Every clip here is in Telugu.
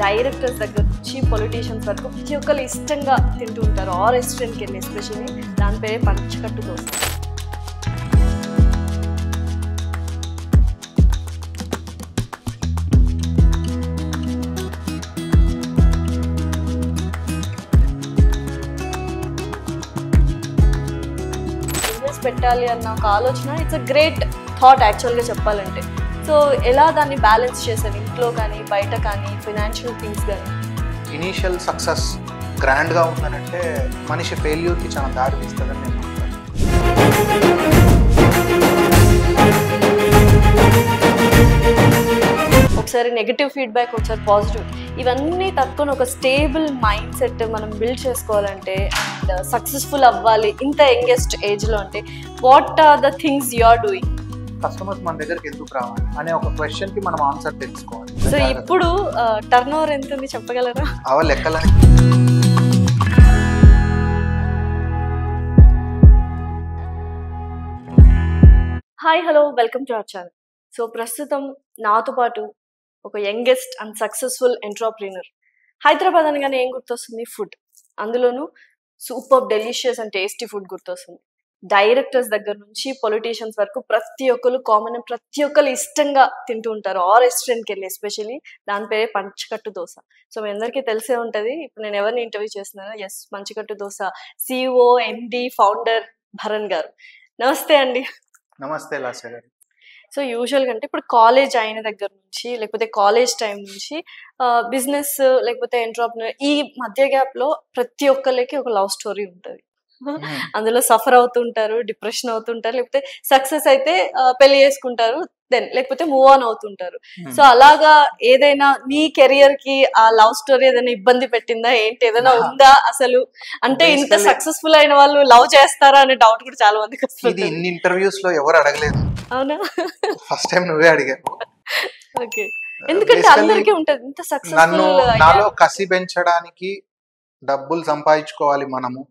డైరెక్టర్స్ దగ్గర నుంచి పొలిటీషియన్స్ వరకు ప్రతి ఒక్కరు ఇష్టంగా తింటూ ఉంటారు. ఆ రెస్టారెంట్కి వెళ్ళి ఎస్పెషల్లీ దాని పేరే పంచకట్టు దోశ. బిజినెస్ పెట్టాలి అన్న ఒక ఆలోచన ఇట్స్ అ గ్రేట్ థాట్ యాక్చువల్గా చెప్పాలంటే. సో ఎలా దాన్ని బ్యాలెన్స్ చేశారు ఇంట్లో కానీ బయట కానీ ఫైనాన్షియల్ థింగ్స్ కానీ? ఇనీషియల్ సక్సెస్ గ్రాండ్గా ఉందనంటే మనిషి ఫెయిల్యూర్కి చాలా దారి తీస్తుందని నేను అనుకుంటాను. ఒకసారి నెగిటివ్ ఫీడ్బ్యాక్, ఒకసారి పాజిటివ్, ఇవన్నీ తట్టుకొని ఒక స్టేబుల్ మైండ్ సెట్ మనం బిల్డ్ చేసుకోవాలంటే అండ్ సక్సెస్ఫుల్ అవ్వాలి ఇంత యంగెస్ట్ ఏజ్లో అంటే what are the things you are doing? Customers మన దగ్గరికి ఎందుకు రావాలి అనే ఒక క్వశ్చన్కి మనం ఆన్సర్ తెలుసుకోవాలి. సో ఇప్పుడు టర్న్ ఓవర్ ఎంత ఉంది చెప్పగలరా? అవ లెక్కలని hi hello welcome to our channel. So ప్రస్తుతం నాతో పాటు ఒక youngest and successful entrepreneur. Hyderabad అనగానే ఏం గుర్తొస్తుంది? ఫుడ్. అందులోనూ super delicious and tasty food గుర్తొస్తుంది. డైరెక్టర్స్ దగ్గర నుంచి పొలిటీషియన్స్ వరకు ప్రతి ఒక్కరు కామన్, ప్రతి ఒక్కరు ఇష్టంగా తింటూ ఉంటారు. ఆ రెస్టారెంట్కి వెళ్ళి ఎస్పెషల్లీ దాని పేరే పంచకట్టు దోశ. సో మీ అందరికీ తెలిసే ఉంటుంది. ఇప్పుడు నేను ఎవరిని ఇంటర్వ్యూ చేస్తున్నానో, yes, Panchakattu Dosa CEO MD founder Bharan garu. నమస్తే అండి. నమస్తే లాస్య గారు. సో యూజువల్గా అంటే ఇప్పుడు కాలేజ్ అయిన దగ్గర నుంచి లేకపోతే కాలేజ్ టైం నుంచి బిజినెస్ లేకపోతే ఎంటర్‌ప్రెన్యూర్ ఈ మధ్య గ్యాప్లో ప్రతి ఒక్కరికి ఒక లవ్ స్టోరీ ఉంటుంది. అందులో సఫర్ అవుతుంటారు, డిప్రెషన్ అవుతుంటారు, లేకపోతే సక్సెస్ అయితే పెళ్లి చేసుకుంటారు, దెన్ లేకపోతే మూవ్ ఆన్ అవుతుంటారు. సో అలాగా ఏదైనా నీ కెరియర్ కి ఆ లవ్ స్టోరీ ఏదైనా ఇబ్బంది పెట్టిందా ఏంటి? ఏదైనా ఉందా అసలు? అంటే ఇంత సక్సెస్ఫుల్ అయిన వాళ్ళు లవ్ చేస్తారా అనే డౌట్ కూడా చాలా మందికి వస్తుంది. ఇన్ని ఇంటర్వ్యూస్ లో ఎవరు అడగలేదు. అవునా? ఫస్ట్ టైం నువ్వే అడిగావు. ఓకే. ఎందుకంటే అందరికీ ఉంటది ఇంత సక్సెస్ఫుల్. నాలో కసి పెంచడానికి డబ్బులు సంపాదించుకోవాలి, మనము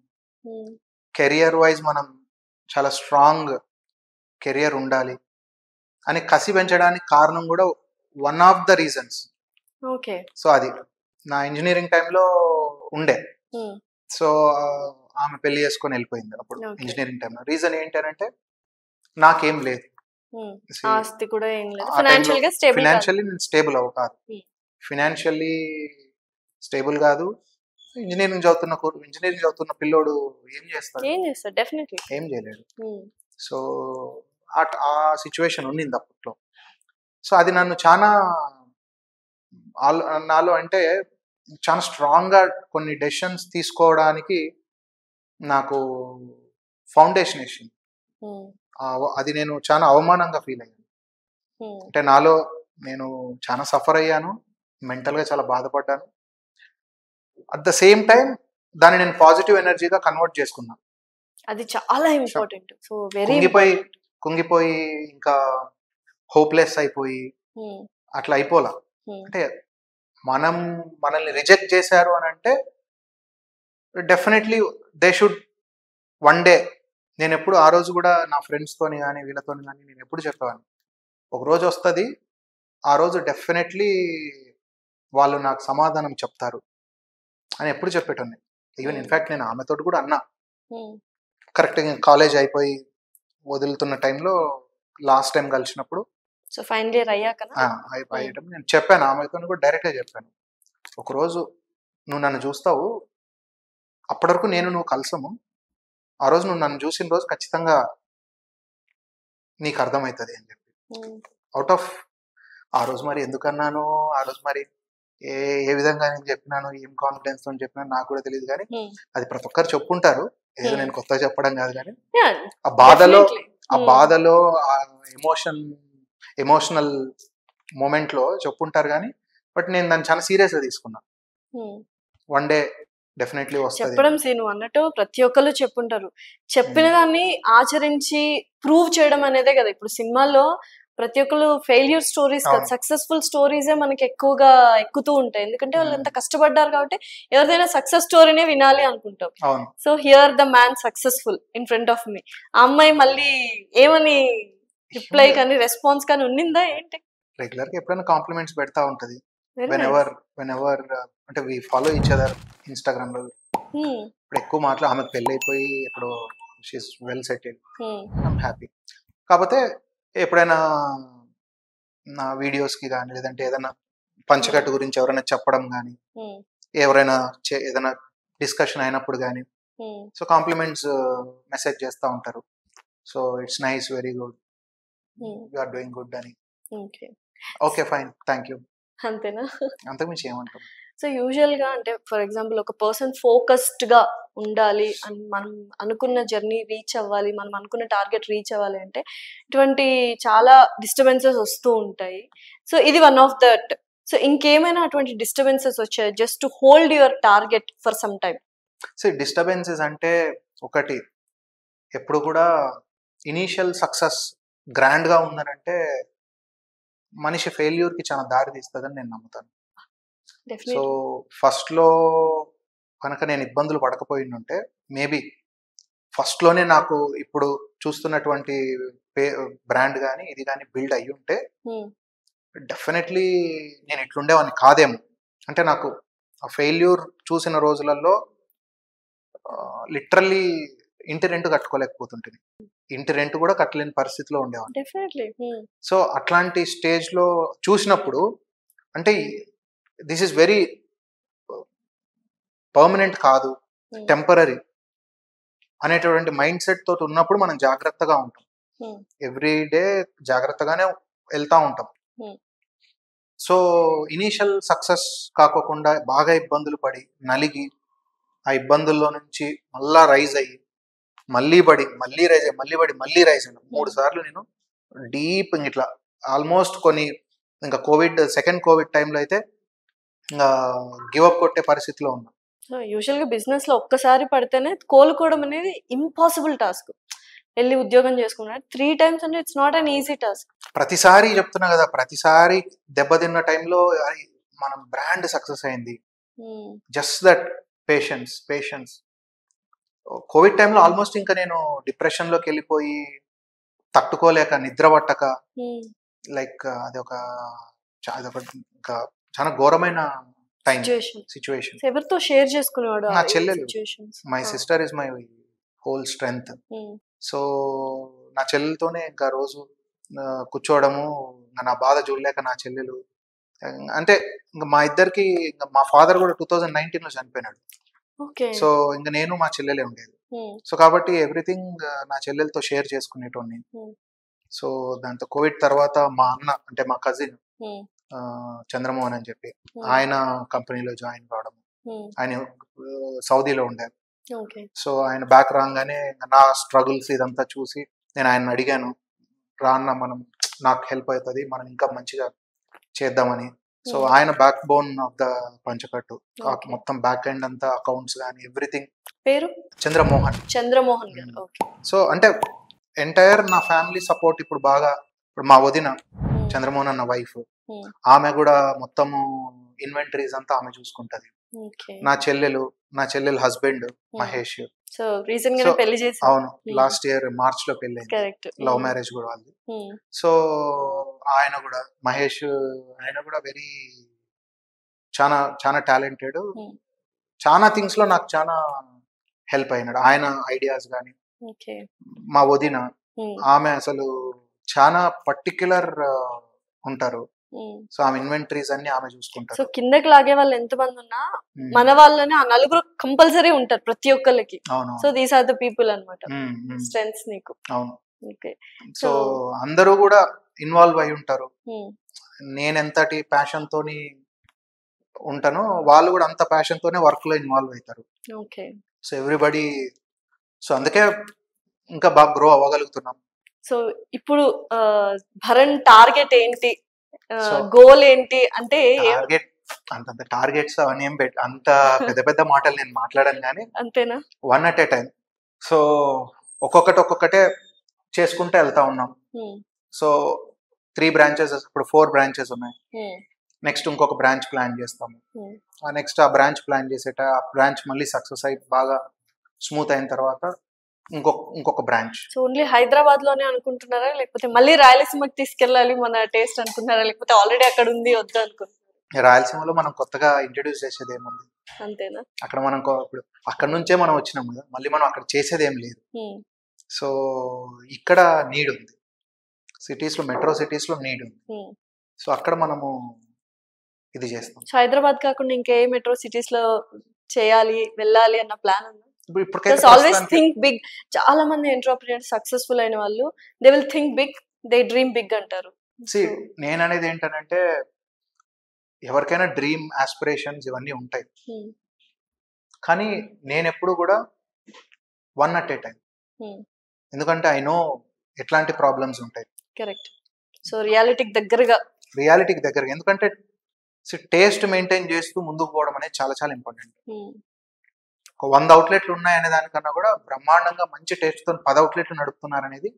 కెరియర్ వైజ్ మనం చాలా స్ట్రాంగ్ కెరియర్ ఉండాలి అని కసి పెంచడానికి కారణం కూడా one of the reasons. Okay. So అది నా ఇంజనీరింగ్ టైంలో ఉండే. సో ఆమె పెళ్లి చేసుకొని వెళ్ళిపోయింది అప్పుడు ఇంజనీరింగ్ టైంలో. రీజన్ ఏంటంటే నాకేం లేదు, ఆస్తి కూడా ఏం లేదు, ఫినాన్షియల్లీ నేను స్టేబుల్ కాదు, ఫినాన్షియల్లీ స్టేబుల్ కాదు. ఇంజనీరింగ్ చదువుతున్న పిల్లోడు ఏం చేస్తాడు? డెఫినెట్లీ ఏం చేయలేడు. సో ఆ సిచ్యువేషన్ ఉండింది అప్పట్లో. సో అది నన్ను నాలో అంటే చాలా స్ట్రాంగ్గా కొన్ని డెసిషన్స్ తీసుకోవడానికి నాకు ఫౌండేషన్ వేసింది. అది నేను చాలా అవమానంగా ఫీల్ అయ్యాను. అంటే నాలో నేను చాలా సఫర్ అయ్యాను, మెంటల్గా చాలా బాధపడ్డాను. అట్ ద సేమ్ టైం దాన్ని నేను పాజిటివ్ ఎనర్జీగా కన్వర్ట్ చేసుకున్నాను. అది చాలా ఇంపార్టెంట్. సో వెరీ కుంగిపోయి ఇంకా హోప్లెస్ అయిపోయి అట్లా అయిపోలా. అంటే మనల్ని రిజెక్ట్ చేశారు అని అంటే definitely they should one day. నేను ఎప్పుడు ఆ రోజు కూడా నా ఫ్రెండ్స్తోని కానీ వీళ్ళతో కానీ నేను ఎప్పుడు చెప్పేవాడిని, ఒక రోజు వస్తుంది, ఆ రోజు డెఫినెట్లీ వాళ్ళు నాకు సమాధానం చెప్తారు అని ఎప్పుడు చెప్పేటోని. ఈవెన్ ఇన్ఫ్యాక్ట్ నేను ఆమెతో కూడా అన్నా. కరెక్ట్గా కాలేజ్ అయిపోయి వదులుతున్న టైంలో లాస్ట్ టైం కలిసినప్పుడు, సో ఫైనల్ ఇయర్ అయిపోయేటప్పుడు నేను చెప్పాను, ఆమెతో కూడా డైరెక్ట్గా చెప్పాను, ఒకరోజు నువ్వు నన్ను చూస్తావు, అప్పటి వరకు నువ్వు కలిసాము, ఆ రోజు నువ్వు నన్ను చూసిన రోజు ఖచ్చితంగా నీకు అర్థమవుతుంది అని చెప్పి. అవుట్ ఆఫ్ ఆ రోజు మరి ఎందుకన్నాను, ఆ రోజు మరి ఏ విధంగా నేను చెప్పినాను, ఏం కాన్ఫిడెన్స్ తో చెప్పినాను నాకు కూడా తెలియదు, కానీ అది ప్రతి ఒక్కరు చెప్పుంటారు. ఏదో నేను కొత్తగా చెప్పడం కాదు, కానీ ఆ బాధలో ఆ ఎమోషనల్ మూమెంట్ లో చెప్పుంటారు, కానీ బట్ నేను దాన్ని చాలా సీరియస్ గా తీసుకున్నా. వన్ డే డెఫినెట్లీ వస్తుంది. చెప్పడం నువ్వు అన్నట్టు ప్రతి ఒక్కరు చెప్పుంటారు, చెప్పిన దాన్ని ఆచరించి ప్రూవ్ చేయడం అనేదే కదా ఇప్పుడు సినిమాల్లో ప్రతి ఒక్కరు ఫెయిల్యూర్ స్టోరీస్ కదా, సక్సెస్ఫుల్ స్టోరీసే మనకి ఎక్కువగా ఎక్కుతూ ఉంటాయి. ఎందుకంటే వాళ్ళు ఎంత కష్టపడ్డారు కాబట్టి ఎవరిదైనా సక్సెస్ స్టోరీనే వినాలి అనుకుంటాం. So here the man successful in front of me. ఆ అమ్మాయి మళ్ళీ ఏమని రిప్లై కానీ రెస్పాన్స్ కానీ ఉన్నిందా ఏంటి? రెగ్యులర్ గా ఎప్పుడైనా కాంప్లిమెంట్స్ పెడతా ఉంటది, వెరీ వెన్ నైస్. ఎవర్ అంటే we follow each other Instagram లో. ఇప్పుడు ఎక్కువ ఆమెకు పెళ్ళి అయిపోయి ఇప్పుడు she is well settled, I'm happy. కాకపోతే ఎప్పుడైనా నా వీడియోస్కి కానీ లేదంటే ఏదైనా పంచకట్టు గురించి ఎవరైనా చెప్పడం కానీ, ఎవరైనా ఏదైనా డిస్కషన్ అయినప్పుడు కానీ, సో కాంప్లిమెంట్స్ మెసేజ్ చేస్తూ ఉంటారు. So it's nice, very good, you are doing good అని. ఓకే ఫైన్, థ్యాంక్ యూ, అంతేనా? అంతకుమించి ఏమంటాం. సో యూజువల్గా అంటే ఫర్ ఎగ్జాంపుల్ ఒక పర్సన్ ఫోకస్డ్గా ఉండాలి అని మనం అనుకున్న జర్నీ రీచ్ అవ్వాలి, మనం అనుకున్న టార్గెట్ రీచ్ అవ్వాలి అంటే ఇటువంటి చాలా డిస్టర్బెన్సెస్ వస్తూ ఉంటాయి. సో ఇది వన్ ఆఫ్ దట్. సో ఇంకేమైనా అటువంటి డిస్టర్బెన్సెస్ వచ్చాయి just to hold your target for some time? So disturbances అంటే ఒకటి, ఎప్పుడు కూడా ఇనీషియల్ సక్సెస్ గ్రాండ్గా ఉందనంటే మనిషి ఫెయిల్యూర్కి చాలా దారి తీస్తుందని నేను నమ్ముతాను. సో ఫస్ట్లో కనుక నేను ఇబ్బందులు పడకపోయిందంటే మేబీ ఫస్ట్లోనే నాకు ఇప్పుడు చూస్తున్నటువంటి బ్రాండ్ కానీ ఇది కానీ బిల్డ్ అయ్యి ఉంటే డెఫినెట్లీ నేను ఇట్లుండేవాడిని కాదేమో. అంటే నాకు ఆ ఫెయిల్యూర్ చూసిన రోజులలో లిటరల్లీ ఇంటి రెంట్ కట్టుకోలేకపోతుంటుంది, ఇంటి రెంట్ కూడా కట్టలేని పరిస్థితిలో ఉండేవాడిని. సో అట్లాంటి స్టేజ్లో చూసినప్పుడు అంటే దిస్ ఈస్ వెరీ పర్మనెంట్ కాదు, టెంపరీ అనేటువంటి మైండ్ సెట్ తోటి ఉన్నప్పుడు మనం జాగ్రత్తగా ఉంటాం, ఎవ్రీ డే జాగ్రత్తగానే వెళ్తూ ఉంటాం. సో ఇనీషియల్ సక్సెస్ కాకోకుండా బాగా ఇబ్బందులు పడి నలిగి ఆ ఇబ్బందుల్లో నుంచి మళ్ళా రైజ్ అయ్యి మళ్ళీ పడి మళ్ళీ రైజ్ అయ్యి మళ్ళీ పడి మళ్ళీ రైజ్ అయ్యాను 3 సార్లు నేను డీప్ ఇట్లా ఆల్మోస్ట్ కొన్ని ఇంకా సెకండ్ కోవిడ్ టైంలో అయితే ఇంకా గివప్ కొట్టే పరిస్థితిలో ఉన్నా. యూజువల్గా బిజినెస్ లో ఒక్కసారి పడితేనే కోలుకోవడం అనేది ఇంపాసిబుల్ టాస్క్. వెళ్ళి ఉద్యోగం చేసుకున్నా 3 times అంటే it's not an easy task. ప్రతిసారి చెప్తున్నా కదా, ప్రతిసారి దెబ్బతిన్న టైంలో మనం బ్రాండ్ సక్సెస్ అయింది, జస్ట్ దట్ పేషెన్స్. కోవిడ్ టైంలో ఆల్మోస్ట్ ఇంకా నేను డిప్రెషన్లోకి వెళ్ళిపోయి తట్టుకోలేక నిద్ర పట్టక లైక్ అదొక ఇంకా చాలా ఘోరమైన టైం సిచ్యువేషన్. ఎవరితో షేర్ చేసుకునేవాడు? నా చెల్లెలు, my sister is my whole strength. So నా చెల్లెలతోనే ఇంకా రోజు కూర్చోవడము, నా బాధ చూడలేక నా చెల్లెలు అంటే ఇంకా మా ఇద్దరికి మా ఫాదర్ కూడా 2019లో చనిపోయినాడు. సో ఇంకా నేను మా చెల్లెలే ఉండేది. సో కాబట్టి ఎవ్రీథింగ్ నా చెల్లెలతో షేర్ చేసుకునేటోని. సో దాంతో కోవిడ్ తర్వాత మా అన్న అంటే మా కజిన్ చంద్రమోహన్ అని చెప్పి ఆయన కంపెనీలో జాయిన్ కావడం, ఆయన సౌదీలో ఉండారు. సో ఆయన బ్యాక్ రాగానే నా స్ట్రగుల్స్ ఇదంతా చూసి నేను ఆయన అడిగాను, రాన్న మనం నాకు హెల్ప్ అవుతుంది, మనం ఇంకా మంచిగా చేద్దామని. సో ఆయన బ్యాక్ బోన్ ఆఫ్ ద పంచకట్టు, మొత్తం బ్యాక్ ఎండ్ అంతా అకౌంట్స్ కానీ ఎవ్రీథింగ్. పేరు చంద్రమోహన్ గారు. సో అంటే ఎంటైర్ నా ఫ్యామిలీ సపోర్ట్ ఇప్పుడు బాగా. ఇప్పుడు మా వదిన చంద్రమోహన్ అన్న వైఫ్, ఆమె కూడా మొత్తము ఇన్వెంటరీస్ అంతా ఆమె చూసుకుంటది. నా చెల్లెలు హస్బెండ్ మహేష్. సో రీసెంట్ గా పెళ్లి చేశారు. అవును, లాస్ట్ ఇయర్ మార్చ్ లో పెళ్లి అయింది, లవ్ మ్యారేజ్ కూడా వాళ్ళది. సో ఆయన కూడా మహేష్, ఆయన కూడా వెరీ చాలా టాలెంటెడ్, చాలా థింగ్స్ లో నాకు చాలా హెల్ప్ అయినాడు. ఆయన ఐడియాస్ కానీ. మా వదిన ఆమె అసలు చాలా పర్టిక్యులర్ ఉంటారు. సో ఆమె ఇన్వెంటరీస్ అన్ని ఆమె చూసుకుంటారు. సో కిందకి లాగే వాళ్ళు ఎంత మంది ఉన్నా మన వాళ్ళని ఆ నలుగురు కంపల్సరీ ఉంటారు ప్రతి ఒక్కరికి. So these are the people అన్నమాట, స్ట్రెంగ్త్స్ నీకు. అవును. సో అందరూ కూడా ఇన్వాల్వ్ అయి ఉంటారు. నేను ఎంతటి ప్యాషన్ తోని ఉంటానో వాళ్ళు కూడా అంత ప్యాషన్ తోనే వర్క్ లో ఇన్వాల్వ్ అవుతారు. సో ఎవ్రీబడి, సో అందుకే ఇంకా బాగా గ్రో అవ్వగలుగుతున్నాం. సో ఇప్పుడు భరణ్ టార్గెట్ ఏంటి, గోల్ ఏంటి అంటే? టార్గెట్ అంత టార్గెట్స్ అవన్నీ ఏం అంత పెద్ద మాటలు నేను మాట్లాడాను కానీ అంతేనా, 1 at a time. సో ఒక్కొక్కటే చేసుకుంటూ వెళ్తా ఉన్నాం. సో 3 branches, ఇప్పుడు 4 branches ఉన్నాయి. నెక్స్ట్ ఇంకొక బ్రాంచ్ ప్లాన్ చేస్తాము. నెక్స్ట్ ఆ బ్రాంచ్ ప్లాన్ చేసేట ఆ బ్రాంచ్ మళ్ళీ సక్సెస్ అయి బాగా స్మూత్ అయిన తర్వాత ఇంకొక బ్రాంచ్. సో ఓన్లీ హైదరాబాద్ లోనే అనుకుంటున్నారా, లేకపోతే మళ్ళీ రాయలసీమకి తీసుకెళ్ళాలి మన టేస్ట్ అనుకుంటున్నారా, లేకపోతే ఆల్రెడీ అక్కడ ఉంది వద్దు అనుకుంటున్నారా? రాయలసీమలో మనం కొత్తగా ఇంట్రడ్యూస్ చేసేది ఏముంది? అంతేనా? అక్కడ మనం ఇప్పుడు అక్కడ నుంచే మనం వచ్చినాం కదా, మళ్ళీ మనం అక్కడ చేసేది ఏం లేదు. సో ఇక్కడ నీడ్ ఉంది, సిటీస్లో, మెట్రో సిటీస్లో నీడ్ ఉంది. సో అక్కడ మనము ఇది చేస్తాం. సో హైదరాబాద్ కాకుండా ఇంకే మెట్రో సిటీస్ లో చేయాలి, వెళ్ళాలి అన్న ప్లాన్ ఉందా? ఇప్పటికైతే ఆల్వేస్ థింక్ బిగ్. చాలా మంది ఎంటర్‌ప్రెన్యూర్స్ సక్సెస్ఫుల్ అయిన వాళ్ళు they will think big, they dream big అంటారు. నేను అనేది ఏంటంటే, ఎవరికైనా డ్రీమ్, ఆస్పిరేషన్స్ ఇవన్నీ ఉంటాయి. కానీ నేను ఎప్పుడు కూడా వన్ అట్ ఏ టైం. ఎందుకంటే ఐ నో ఎట్లాంటి ప్రాబ్లమ్స్ ఉంటాయి. కరెక్ట్. సో రియాలిటీకి దగ్గరగా ఎందుకంటే టేస్ట్ మెయింటైన్ చేస్తూ ముందుకు పోవడం అనేది చాలా చాలా ఇంపార్టెంట్. ఒక 100 అవుట్లెట్లు ఉన్నాయనే దానికన్నా కూడా బ్రహ్మాండంగా మంచి టేస్ట్ తో 10 అవుట్లెట్లు నడుపుతున్నారు అనేది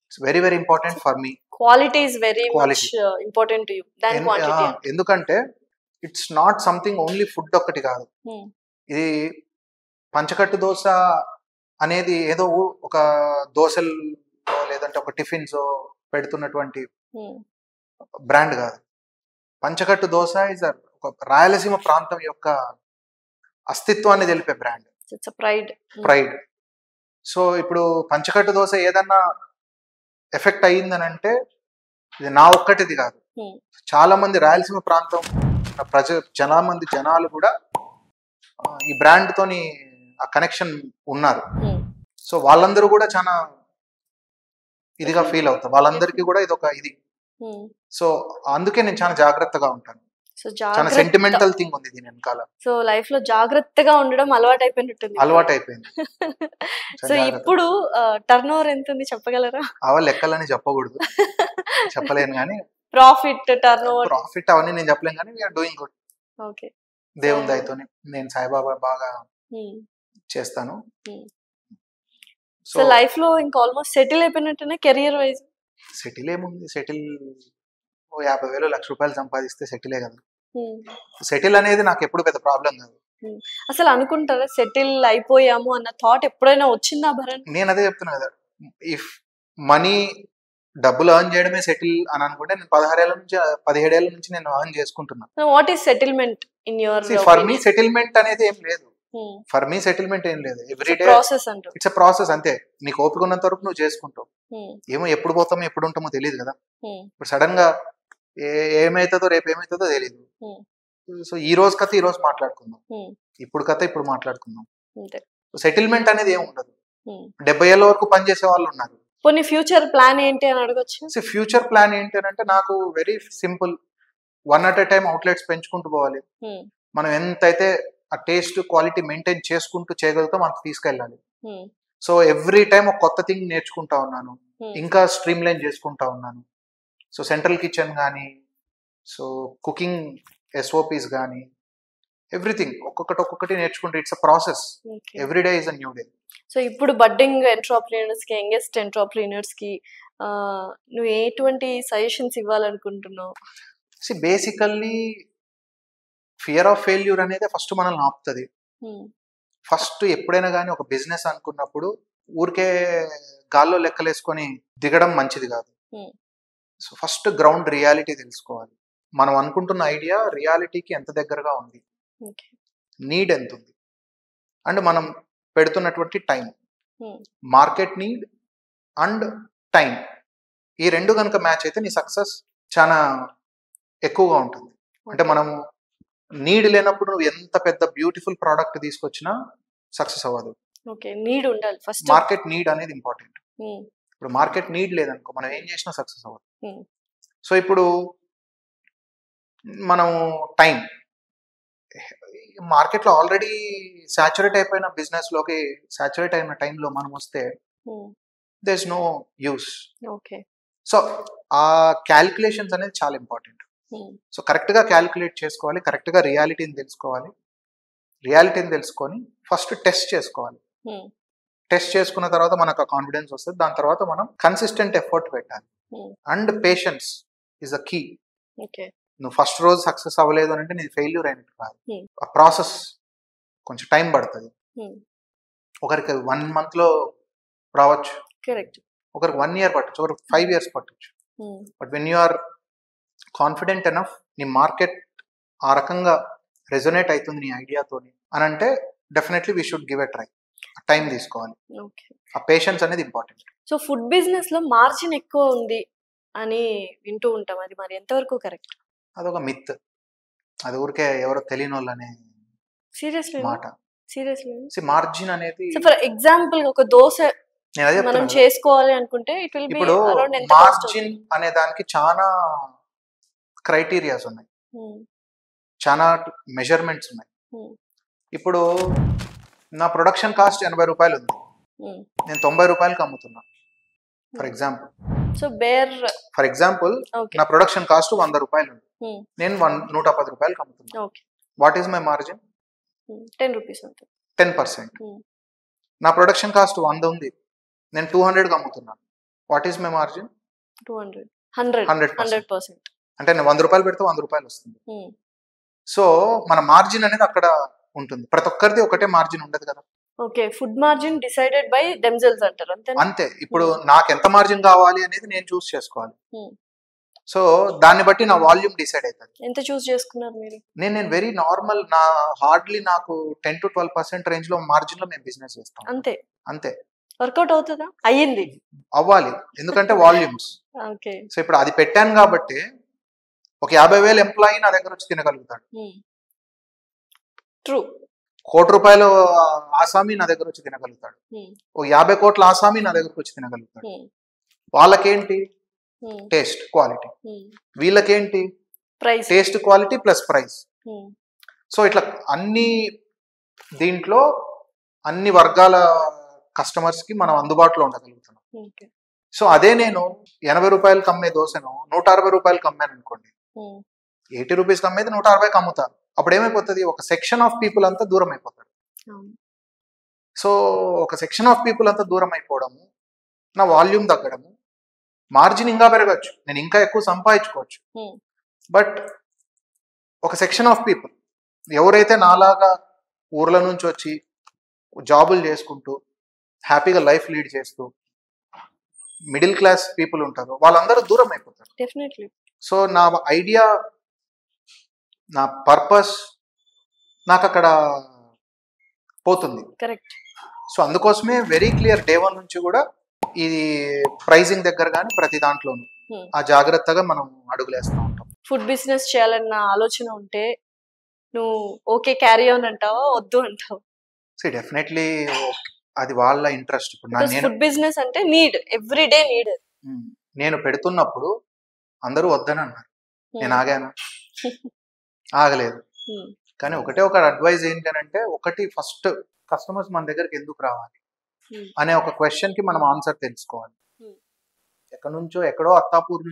it's very very important for me. Quality is very much important to you than quantity. ఎందుకంటే it's not something only food ఒక్కటి కాదు. ఇది పంచకట్టు దోశ అనేది ఏదో ఒక దోశలు లేదంటే ఒక టిఫిన్స్ పెడుతున్నటువంటి బ్రాండ్ కాదు. పంచకట్టు దోశ ఇస్ ఒక రాయలసీమ ప్రాంతం యొక్క అస్తిత్వాన్ని తెలిపే బ్రాండ్. ప్రైడ్. సో ఇప్పుడు పంచకట్టు దోశ ఏదన్నా ఎఫెక్ట్ అయ్యిందని అంటే ఇది నా ఒక్కటిది కాదు, చాలా మంది రాయలసీమ ప్రాంతం జనాలు కూడా ఈ బ్రాండ్ తోని ఆ కనెక్షన్ ఉన్నారు. సో వాళ్ళందరూ కూడా చాలా ఇదిగా ఫీల్ అవుతారు, వాళ్ళందరికీ కూడా ఇది ఒక ఇది. సో అందుకే నేను చాలా జాగ్రత్తగా ఉంటాను. చాలా సెంటిమెంటల్ థింగ్ ఉంది దీని వెనకాల. సో లైఫ్ లో జాగ్రత్తగా ఉండడం అలవాటు అయిపోయింది. సో ఇప్పుడు టర్న్ ఓవర్ ఎంత ఉంది చెప్పగలరా? లెక్కలని చెప్పకూడదు, చెప్పలేను కానీ ప్రాఫిట్, టర్న్ ఓవర్, ప్రాఫిట్ అవన్నీ నేను చెప్పలేను కానీ వీఆర్ డూయింగ్ గుడ్. ఓకే. దేవుని దయతోని నేను సాయిబాబా బాగా చేస్తాను. సో లైఫ్ లో ఇంకా ఆల్మోస్ట్ సెటిల్ అయిపోయినట్టునే కెరియర్ వైజ్. సెటిల్ ఏముంది, సెటిల్ 50,000 1,00,000 రూపాయలు సంపాదిస్తే సెటిలే కదా. సెటిల్ అనేది నాకు ఎప్పుడు పెద్ద ప్రాబ్లం కాదు. అసలు అనుకుంటారా సెటిల్ అయిపోయాము అన్న థాట్ ఎప్పుడైనా వచ్చిందా భరణ్? నేను అదే చెప్తున్నా కదా, ఇఫ్ మనీ, డబ్బులు ఎర్న్ చేయడమే సెటిల్ అని అనుకుంటే నేను 17 ఏళ్ల నుంచి నేను ఎర్న్ చేసుకుంటున్నా. What is settlement in your? For me settlement అనేది ఏం లేదు. Every day it's a process అంతే. నీకు ఓపిక ఉన్నంత వరకు నువ్వు చేసుకుంటావు. ఏమో ఎప్పుడు పోతామో ఎప్పుడు ఉంటామో తెలియదు కదా. ఇప్పుడు సడన్ గా ఏమైతుందో రేపు ఏమైతుందో తెలియదు. సో ఈ రోజు కథ ఈ రోజు మాట్లాడుకుందాం, ఇప్పుడు కథ ఇప్పుడు మాట్లాడుకుందాం. సెటిల్మెంట్ అనేది ఏమి ఉండదు. 70 ఏళ్ళ వరకు పనిచేసే వాళ్ళు ఉన్నారు. కొన్ని ఫ్యూచర్ ప్లాన్ ఏంటి అని అడగొచ్చు. ఫ్యూచర్ ప్లాన్ ఏంటి అని అంటే నాకు very simple, one at a time outlets పెంచుకుంటూ పోవాలి. మనం ఎంతైతే ఆ టేస్ట్, క్వాలిటీ మెయింటైన్ చేసుకుంటూ చేయగలుగుతాం అంత తీసుకెళ్ళాలి. సో ఎవ్రీ టైం ఒక కొత్త థింగ్ నేర్చుకుంటా ఉన్నాను, ఇంకా స్ట్రీమ్ లైన్ చేసుకుంటా ఉన్నాను. సో సెంట్రల్ కిచెన్ కానీ, సో కుకింగ్ SOPs కానీ, ఎవ్రీథింగ్ ఒక్కొక్కటి నేర్చుకుంటే it's a process. Every day is a new day. So ఇప్పుడు బడ్డింగ్ ఎంటర్‌ప్రెన్యూర్స్ కి, యంగెస్ట్ ఎంటర్‌ప్రెన్యూర్స్ కి నువ్వు ఎటువంటి సజెషన్స్ ఇవ్వాలనుకుంటున్నావు? బేసికల్లీ ఫియర్ ఆఫ్ ఫెయిల్యూర్ అనేది ఫస్ట్ మనల్ని ఆపుతుంది. ఫస్ట్ ఎప్పుడైనా కానీ ఒక బిజినెస్ అనుకున్నప్పుడు ఊరికే గాల్లో లెక్కలేసుకొని దిగడం మంచిది కాదు. సో ఫస్ట్ గ్రౌండ్ రియాలిటీ తెలుసుకోవాలి. మనం అనుకుంటున్న ఐడియా రియాలిటీకి ఎంత దగ్గరగా ఉంది, నీడ్ ఎంత ఉంది, అండ్ మనం పెడుతున్నటువంటి time, market need and time, ఈ రెండు కనుక మ్యాచ్ అయితే నీ సక్సెస్ చాలా ఎక్కువగా ఉంటుంది. అంటే మనము నీడ్ లేనప్పుడు నువ్వు ఎంత పెద్ద బ్యూటిఫుల్ ప్రోడక్ట్ తీసుకొచ్చినా సక్సెస్ అవ్వదు. నీడ్ ఉండాలి ఫస్ట్. మార్కెట్ నీడ్ అనేది ఇంపార్టెంట్. ఇప్పుడు మార్కెట్ నీడ్ లేదనుకో మనం ఏం చేసినా సక్సెస్ అవ్వదు. సో ఇప్పుడు మనం టైం, మార్కెట్లో ఆల్రెడీ సాచురేట్ అయిపోయిన బిజినెస్ లోకి సాచురేట్ అయిన టైంలో మనం వస్తే there is no use. So ఆ క్యాలిక్యులేషన్స్ అనేది చాలా ఇంపార్టెంట్. సో కరెక్ట్గా క్యాలిక్యులేట్ చేసుకోవాలి, కరెక్ట్గా రియాలిటీని తెలుసుకోవాలి. రియాలిటీని తెలుసుకొని ఫస్ట్ టెస్ట్ చేసుకోవాలి. టెస్ట్ చేసుకున్న తర్వాత మనకు ఆ కాన్ఫిడెన్స్ వస్తుంది. దాని తర్వాత మనం కన్సిస్టెంట్ ఎఫర్ట్ పెట్టాలి. And patience is a key. నువ్వు ఫస్ట్ రోజు సక్సెస్ అవ్వలేదు అని అంటే నీది ఫెయిల్యూర్ అయినట్టు కాదు. ఆ ప్రాసెస్ కొంచెం టైం పడుతుంది. ఒకరికి 1 month లో రావచ్చు, ఒకరికి 1 year పట్టచ్చు, ఒకరికి 5 years పట్టచ్చు. But when you are confident enough, నీ మార్కెట్ ఆ రకంగా రెజొనేట్ అవుతుంది నీ ఐడియాతోని అని అంటే definitely we should give a try. Time తీసుకోవాలి. ఓకే. ఆ పేషెన్స్ అనేది ఇంపార్టెంట్. సో ఫుడ్ బిజినెస్ లో మార్జిన్ ఎక్కువ ఉంది అని వింటూ ఉంటాం, అది మరి ఎంతవరకు కరెక్ట్? అదొక మిత్. అది ఊరికే ఎవరో తెలియని వాళ్ళనే సీరియస్లీ మాట. సీరియస్లీ మార్జిన్ అనేది సో ఫర్ ఎగ్జాంపుల్ ఒక దోశ నేను అదే మనం చెప్తున్నా. చేసుకోవాలి అనుకుంటే ఇట్ విల్ బి ఇప్పుడు అరౌండ్ ఎంత కాస్ట్ మార్జిన్ అనే దానికి చాలా క్రైటీరియాస్ ఉన్నాయి, చాలా మెజర్మెంట్స్ ఉన్నాయి. ఇప్పుడు నా ప్రొడక్షన్ కాస్ట్ 80 రూపాయలు ఉంది, నేను 90 రూపాయలకి అమ్ముతున్నా for example. So bare for example నా ప్రొడక్షన్ కాస్ట్ 100 రూపాయలు ఉంది, నేను 110 రూపాయలకి అమ్ముతున్నా. What is my margin? 10 rupees ఉంటుంది, 10%. నా ప్రొడక్షన్ కాస్ట్ 100 ఉంది, నేను 200కి అమ్ముతున్నా. What is my margin? 200 100%. అంటే నేను 100 రూపాయలు పెడితే 100 రూపాయలు వస్తుంది. సో మన మార్జిన్ అనేది అక్కడ ఉంటుంది. ప్రతి ఒక్కరిది ఒకటే మార్జిన్ ఉండదు కదా. Okay, food margin decided by themselves అంటారు అంతే. అంతే. ఇప్పుడు నాకు ఎంత మార్జిన్ కావాలి అనేది నేను చూస్ చేసుకోవాలి. సో దాన్ని బట్టి నా వాల్యూమ్ డిసైడ్ అవుతుంది. ఎంత చూస్ చేసుకున్నారు మీరు? నేను వెరీ నార్మల్, నా హార్డ్లీ నాకు 10 to 12% రేంజ్ లో మార్జిన్ లో మేము బిజినెస్ చేస్తాం. అంతే. వర్కౌట్ అవుతుందా? అయ్యింది, అవ్వాలి, ఎందుకంటే వాల్యూమ్స్. ఓకే. సో ఇప్పుడు అది పెట్టాను కాబట్టి ఒక 50,000 ఎంప్లాయీ నా దగ్గర వచ్చి తినగలుగుతాడు. ట్రూ. 1 కోటి రూపాయలు ఆసామి నా దగ్గర వచ్చి తినగలుగుతాడు, ఓ 50 కోట్ల ఆసామి నా దగ్గరకు వచ్చి తినగలుగుతాడు. వాళ్ళకేంటి? Taste quality. వీళ్ళకేంటి? Price. Taste quality plus price. So ఇట్లా అన్ని దీంట్లో అన్ని వర్గాల కస్టమర్స్ కి మనం అందుబాటులో ఉండగలుగుతున్నాం. సో అదే నేను 80 రూపాయలకి అమ్మే దోశను 160 రూపాయలకి అమ్మాను అనుకోండి, 80 రూపీస్కి అమ్మేది 160కి అమ్ముతాను. అప్పుడు ఏమైపోతుంది? ఒక సెక్షన్ ఆఫ్ పీపుల్ అంతా దూరం అయిపోతారు. సో ఒక సెక్షన్ ఆఫ్ పీపుల్ అంతా దూరం అయిపోవడము, నా వాల్యూమ్ తగ్గడము, మార్జిన్ ఇంకా పెరగచ్చు, నేను ఇంకా ఎక్కువ సంపాదించుకోవచ్చు. బట్ ఒక సెక్షన్ ఆఫ్ పీపుల్ ఎవరైతే నాలాగా ఊర్ల నుంచి వచ్చి జాబులు చేసుకుంటూ హ్యాపీగా లైఫ్ లీడ్ చేస్తూ మిడిల్ క్లాస్ పీపుల్ ఉంటారు, వాళ్ళందరూ దూరం అయిపోతారు. డెఫినెట్లీ. సో నా ఐడియా, నా పర్పస్ నాకు అక్కడ పోతుంది. కరెక్ట్. సో అందుకోసమే వెరీ క్లియర్ డే 1 నుంచి కూడా ఇది ప్రైజింగ్ దగ్గర కానీ ప్రతి దాంట్లోనూ ఆ జాగ్రత్తగా మనం అడుగులేస్తూ ఉంటాం. ఫుడ్ బిజినెస్ చేయాలన్న ఆలోచన ఉంటే నువ్వు ఓకే క్యారీ ఆన్ అంటావా, వద్దు అంటావా? సో డెఫినెట్లీ అది వాళ్ళ ఇంట్రెస్ట్. ఇప్పుడు ఫుడ్ బిజినెస్ అంటే నీడ్, ఎవ్రీడే నీడ్. నేను పెడుతున్నప్పుడు అందరూ వద్దని అన్నారు, నేను ఆగాను? ఆగలేదు. కానీ ఒక అడ్వైజ్ ఏంటంటే, ఒకటి ఫస్ట్ కస్టమర్స్ మన దగ్గరికి ఎందుకు రావాలి అనే ఒక క్వశ్చన్ కి మనం ఆన్సర్ తెలుసుకోవాలి. ఎక్కడో అత్తాపూర్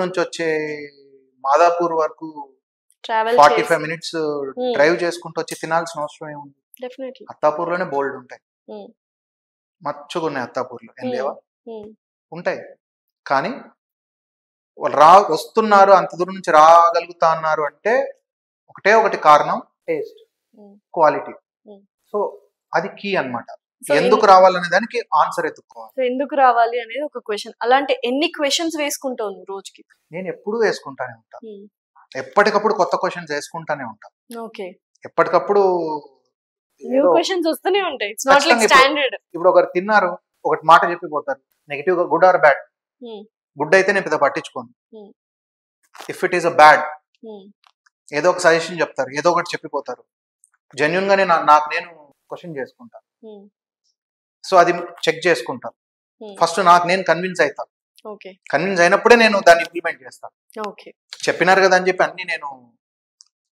నుంచి వచ్చే మాదాపూర్ వరకు 45 మినిట్స్ డ్రైవ్ చేసుకుంటూ వచ్చి తినాల్సిన అవసరం ఏముంది? అత్తాపూర్లోనే బోల్డ్ ఉంటాయి, మచ్చుగా ఉన్నాయి అత్తాపూర్లో, ఏం లేవా? ఉంటాయి. కానీ వాళ్ళు వస్తున్నారు, అంత దూరం నుంచి రాగలుగుతా అన్నారు అంటే ఒకటి కారణం, టేస్ట్, క్వాలిటీ. సో అది కీ అన్నమాట. ఎందుకు రావాలనే దానికి ఆన్సర్ ఎత్తుక్కోవాలి. ఎందుకు రావాలి అనేది ఒక క్వశ్చన్. అలాంటి ఎన్ని క్వశ్చన్స్ వేసుకుంటావు నువ్వు రోజుకి? నేను ఎప్పుడు వేసుకుంటానే ఉంటాను, ఎప్పటికప్పుడు కొత్త క్వశ్చన్స్ వేసుకుంటానే ఉంటాను. ఓకే. ఎప్పటికప్పుడు న్యూ క్వశ్చన్స్ వస్తూనే ఉంటాయి. It's not like standard. ఇప్పుడు ఒకరు తిన్నారు, ఒకటి మాట చెప్పిపోతారు, నెగటివ్ గా, గుడ్ ఆర్ బ్యాడ్. గుడ్ అయితే నేను పెద్ద పట్టించుకోను. If it is a bad, ఏదో ఒక సజెషన్ చెప్తారు, ఏదో ఒకటి చెప్పిపోతారు. జెన్యున్ గానే నాకు నేను క్వశ్చన్ చేసుకుంటాను. సో అది చెక్ చేసుకుంటాను. ఫస్ట్ నాకు నేను కన్విన్స్ అవుతాను. కన్విన్స్ అయినప్పుడే నేను దాన్ని ఇంప్లిమెంట్ చేస్తాను. చెప్పినారు కదా అని చెప్పి అన్ని నేను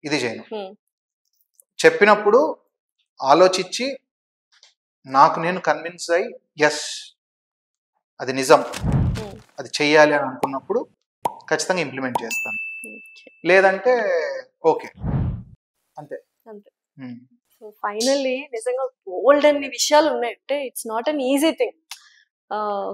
ఇది చేయను. చెప్పినప్పుడు ఆలోచించి నాకు నేను కన్విన్స్ అయ్యి ఎస్ అది నిజం, అది చెయ్యాలి అని అనుకున్నప్పుడు ఖచ్చితంగా ఇంప్లిమెంట్ చేస్తాను. లేదంటే ఓకే, అంతే. సో ఫైనల్లీ నిజంగా బోల్డ్ అన్ని విషయాలు ఉన్నాయంటే it's not an easy thing.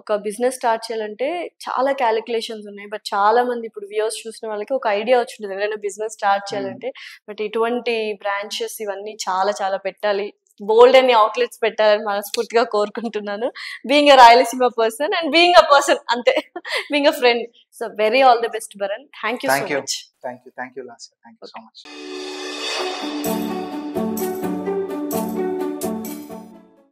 ఒక బిజినెస్ స్టార్ట్ చేయాలంటే చాలా క్యాలిక్యులేషన్స్ ఉన్నాయి. బట్ చాలా మంది ఇప్పుడు వ్యూవర్స్ చూసిన వాళ్ళకి ఒక ఐడియా వచ్చింటుంది ఎవరైనా బిజినెస్ స్టార్ట్ చేయాలంటే. బట్ ఇటువంటి బ్రాంచెస్ ఇవన్నీ చాలా చాలా పెట్టాలి, బోల్డ్ అన్ని అవుట్లెట్స్ పెట్టాలని మనస్ఫూర్తిగా కోరుకుంటున్నాను. Being a Rayalaseema person and being a person, అంతే, being a friend. So very all the best Bharan. Thank you so much. Thank you Lasya, thank you so much.